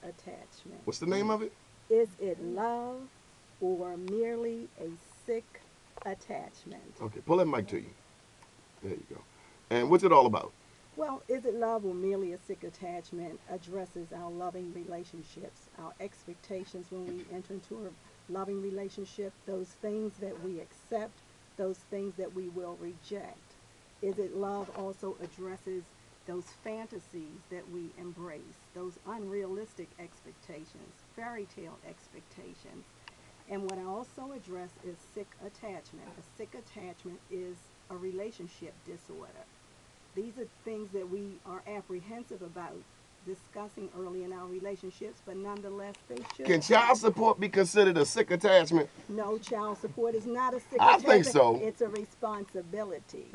attachment. What's the name of it? Is it love or merely a sick attachment? Okay, pull that mic to you. There you go. And what's it all about? Well, is it love or merely a sick attachment addresses our loving relationships, our expectations when we enter into a loving relationship, those things that we accept, those things that we will reject. Is it love also addresses those fantasies that we embrace, those unrealistic expectations, fairy tale expectations. And what I also address is sick attachment. A sick attachment is a relationship disorder. These are things that we are apprehensive about discussing early in our relationships, but nonetheless they should. Can child support be considered a sick attachment? No, child support is not a sick I attachment. think so. It's a responsibility.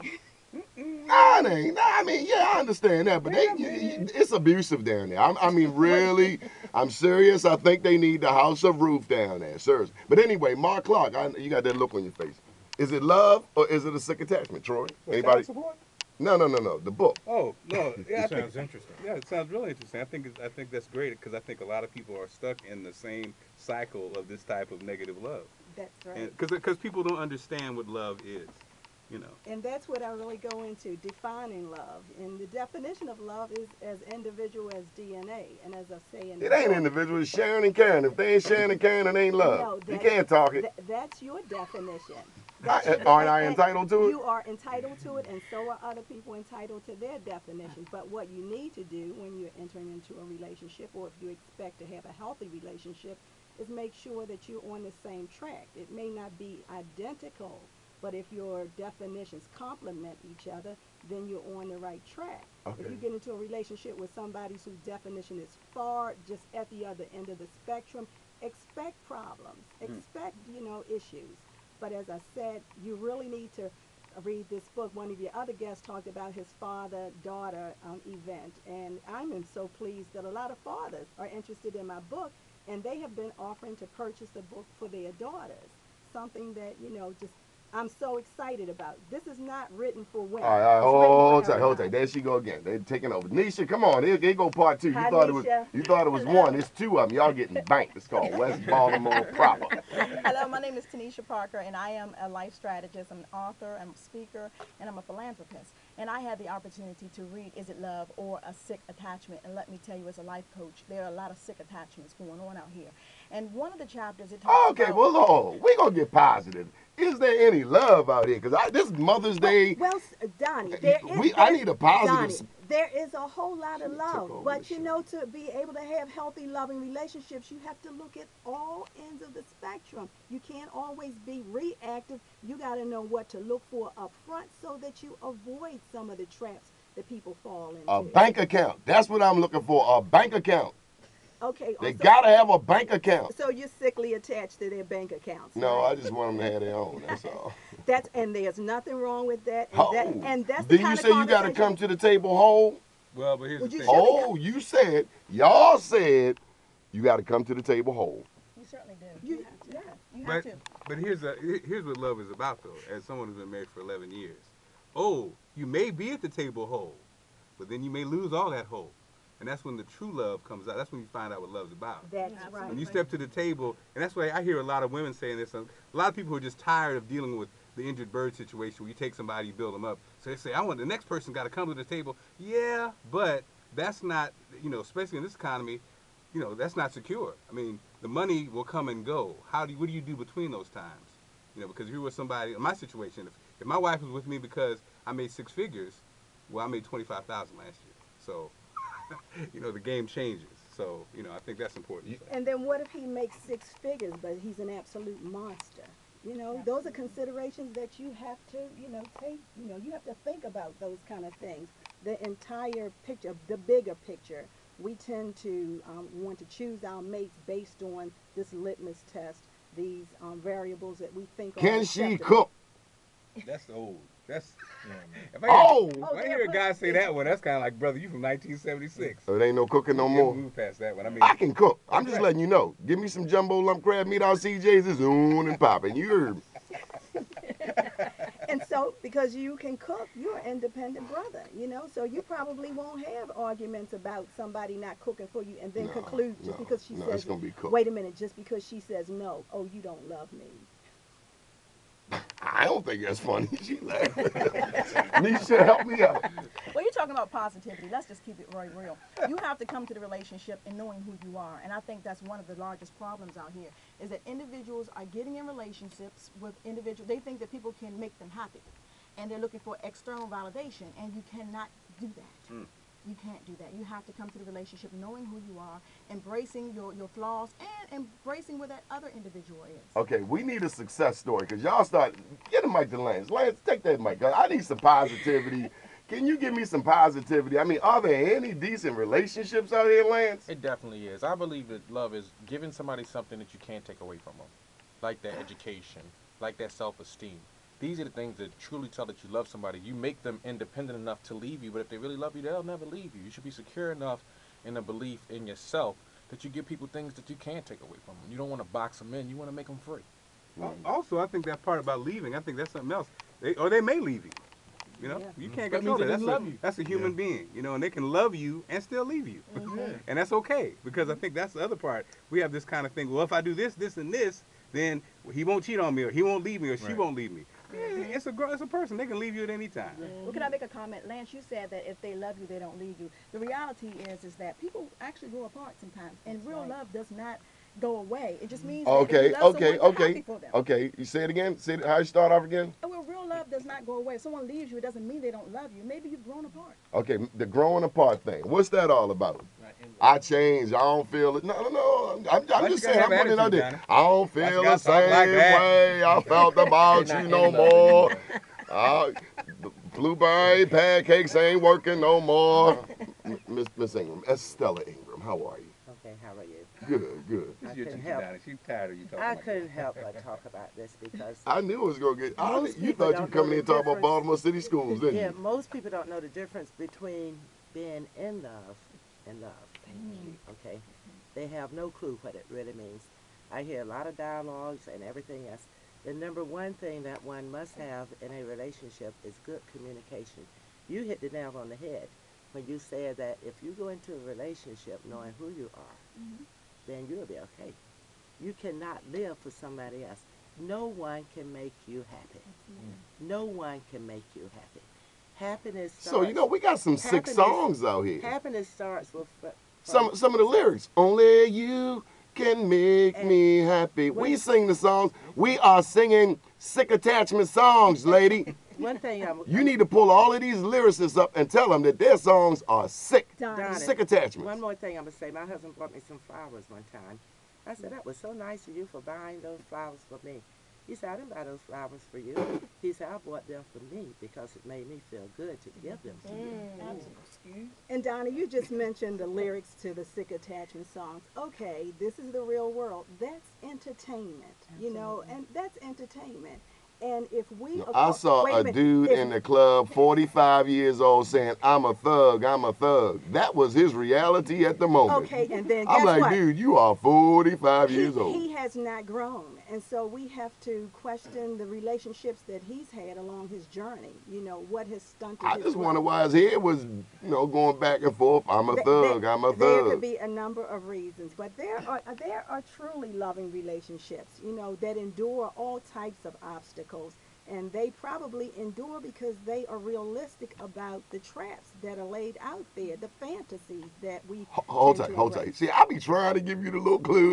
Nah, it ain't. Nah, I mean, yeah, I understand that, but it's abusive down there. I mean, really, I'm serious. I think they need the house of roof down there, seriously. But anyway, Mark Clark, you got that look on your face. Is it love or is it a sick attachment, Troy? What, Anybody? child support? No. The book. Oh no, yeah, It sounds interesting. yeah, it sounds really interesting. I think that's great because I think a lot of people are stuck in the same cycle of this type of negative love, That's right. and because people don't understand what love is, you know. And that's what I really go into, defining love. And the definition of love is as individual as DNA. And as I say in the It ain't book, individual. It's sharing and caring. If they ain't sharing and caring, it ain't love. No, You that- can't talk it. that's your definition. Aren't I And entitled to it? You are entitled to it, and so are other people entitled to their definitions. But what you need to do when you're entering into a relationship, or if you expect to have a healthy relationship, is make sure that you're on the same track. It may not be identical, but if your definitions complement each other, then you're on the right track. Okay. If you get into a relationship with somebody whose definition is far just at the other end of the spectrum, expect problems, expect, issues. But as I said, you really need to read this book. One of your other guests talked about his father-daughter event, and I'm so pleased that a lot of fathers are interested in my book, and they have been offering to purchase the book for their daughters. Something that, just I'm so excited about. This is not written for women. All right, It's written for hold tight. everybody. There she go again. They're taking over. Nisha, come on. Here go part two. You Hi, thought Nisha. you thought it was one. It's two of them. Y'all getting banked. It's called West Baltimore proper. Hello, my name is Tanisha Parker, and I am a life strategist. I'm an author, I'm a speaker, and I'm a philanthropist. And I had the opportunity to read Is It Love or a Sick Attachment? And let me tell you, as a life coach, there are a lot of sick attachments going on out here. And one of the chapters, it talks Okay, about... well, hold. We're going to get positive. Is there any love out here? Because this Mother's Day, Well, Donnie, I need a positive. Donnie, there is a whole lot of She took love, over but the to be able to have healthy, loving relationships, you have to look at all ends of the spectrum. You can't always be reactive. You got to know what to look for up front so that you avoid some of the traps that people fall into. A bank account. That's what I'm looking for. A bank account. Okay. They so, got to have a bank account. So you're sickly attached to their bank accounts. No, right? I just want them to have their own. That's all. And there's nothing wrong with that. Oh. And that's the Did you kind say of you got to conversation- come to the table whole? Well, but here's Would the you thing. show- Oh, y'all said you got to come to the table whole. You certainly do. You- Yeah, you have But to. but here's what love is about, though. As someone who's been married for 11 years, you may be at the table whole, but then you may lose all that whole, and that's when the true love comes out. That's when you find out what love's about. That's Absolutely. right. When you step to the table, and that's why I hear a lot of women saying this. A lot of people are just tired of dealing with the injured bird situation where you take somebody, you build them up. So they say, the next person got to come to the table. Yeah, but that's not, especially in this economy, that's not secure. I mean, the money will come and go. What do you do between those times? Because if you're with somebody, in my situation, if my wife was with me because I made six figures, well, I made $25,000 last year. So, the game changes. So, I think that's important. And then what if he makes six figures, but he's an absolute monster? Those are considerations that you have to, take. You have to think about those kind of things. The entire picture, the bigger picture. We tend to want to choose our mates based on this litmus test, these variables that we think are Can she acceptable. cook? That's old. That's if Oh! I hear a guy say that one, that's kind of like, brother, you from 1976. So it ain't no cooking no You more. move past that one. I mean, I can cook. I'm just letting you know. Give me some jumbo lump crab meat out CJ's. It's on and popping. You heard me. And So because you can cook, you're an independent brother, you know, so you probably won't have arguments about somebody not cooking for you and then No, conclude just no, because she no, says, it's gonna be cooked. wait a minute, just because she says no, oh, you don't love me. I don't think that's funny. She laughed. Nisha, help me out. Well, you're talking about positivity. Let's just keep it very real. You have to come to the relationship and knowing who you are. And I think that's one of the largest problems out here is that individuals are getting in relationships with individuals. They think that people can make them happy. And they're looking for external validation. And you cannot do that. You can't do that. You have to come to the relationship knowing who you are, embracing your flaws, and embracing where that other individual is. Okay, we need a success story because y'all start. Get the mic to Lance. Lance, take that mic. I need some positivity. Can you give me some positivity? I mean, are there any decent relationships out here, Lance? It definitely is. I believe that love is giving somebody something that you can't take away from them, like their education, like their self-esteem. These are the things that truly tell that you love somebody. You make them independent enough to leave you, but if they really love you, they'll never leave you. You should be secure enough in a belief in yourself that you give people things that you can't take away from them. You don't want to box them in. You want to make them free. Also, I think that part about leaving, I think that's something else. They may leave you. You know, Yeah. you can't That control means that. they didn't love you. That's a human being, you know, and they can love you and still leave you. And that's okay, because I think that's the other part. We have this kind of thing, well, if I do this, this, and this, then he won't cheat on me, or he won't leave me, or she Right. won't leave me. Yeah, it's a person. They can leave you at any time. Well, can I make a comment? Lance, you said that if they love you, they don't leave you. The reality is that people actually grow apart sometimes, and real love does not go away. It just means that if Okay, you love okay, someone, you're happy okay, for them. okay. You say it again. Say it, how you start off again? Well, real love does not go away. If someone leaves you, it doesn't mean they don't love you. Maybe you've grown apart. Okay, the growing apart thing. What's that all about? I changed. I don't feel it. No. I'm Why just you saying. gotta I'm have putting it out attitude, there. Johnny? I don't Why you feel the gotta talk same like that? way I felt about They're you not no in love more. anymore. The blueberry pancakes ain't working no more. Miss Ingram, that's Stella Ingram. How are you? Okay, how are you? Good. This I is your couldn't teacher, help. Donnie. She's tired of you talking I like couldn't help but talk about this because I knew it was gonna get. Most You people thought you don't were coming know in and the talking about difference. Baltimore City schools, didn't yeah, you? most people don't know the difference between being in love and love. Okay, they have no clue what it really means. I hear a lot of dialogues and everything else. The number one thing that one must have in a relationship is good communication. You hit the nail on the head when you said that if you go into a relationship knowing who you are, then you'll be okay. You cannot live for somebody else. No one can make you happy. No one can make you happy. Happiness starts. So you know we got some sick happiness- songs out here. Happiness starts with Some of the lyrics. Only you can make And me happy. We when- sing the songs. We are singing sick attachment songs, lady. one thing You need to pull all of these lyricists up and tell them that their songs are sick. Donnie. Sick attachments. One more thing I'm gonna say. My husband bought me some flowers one time. I said that was so nice of you for buying those flowers for me. He said I didn't buy those flowers for you. He said I bought them for me because it made me feel good to give them to you. And Donnie, you just mentioned the lyrics to the sick attachment songs. Okay, this is the real world. That's entertainment, you know, and that's entertainment. And if we, I saw wait a minute, dude if- in the club, 45 years old, saying, I'm a thug, I'm a thug. That was his reality at the moment. Okay, and then I'm guess like, what? dude, you are 45 years old. He has not grown, and so we have to question the relationships that he's had along his journey. You know, what has stunted I his just growth. wonder why his head was, going back and forth. I'm a thug, I'm a There could thug. be a number of reasons, but there are truly loving relationships, you know, that endure all types of obstacles. And they probably endure because they are realistic about the traps that are laid out there, the fantasies that we Hold tend tight, to hold embrace. tight. See, I be trying to give you the little clues.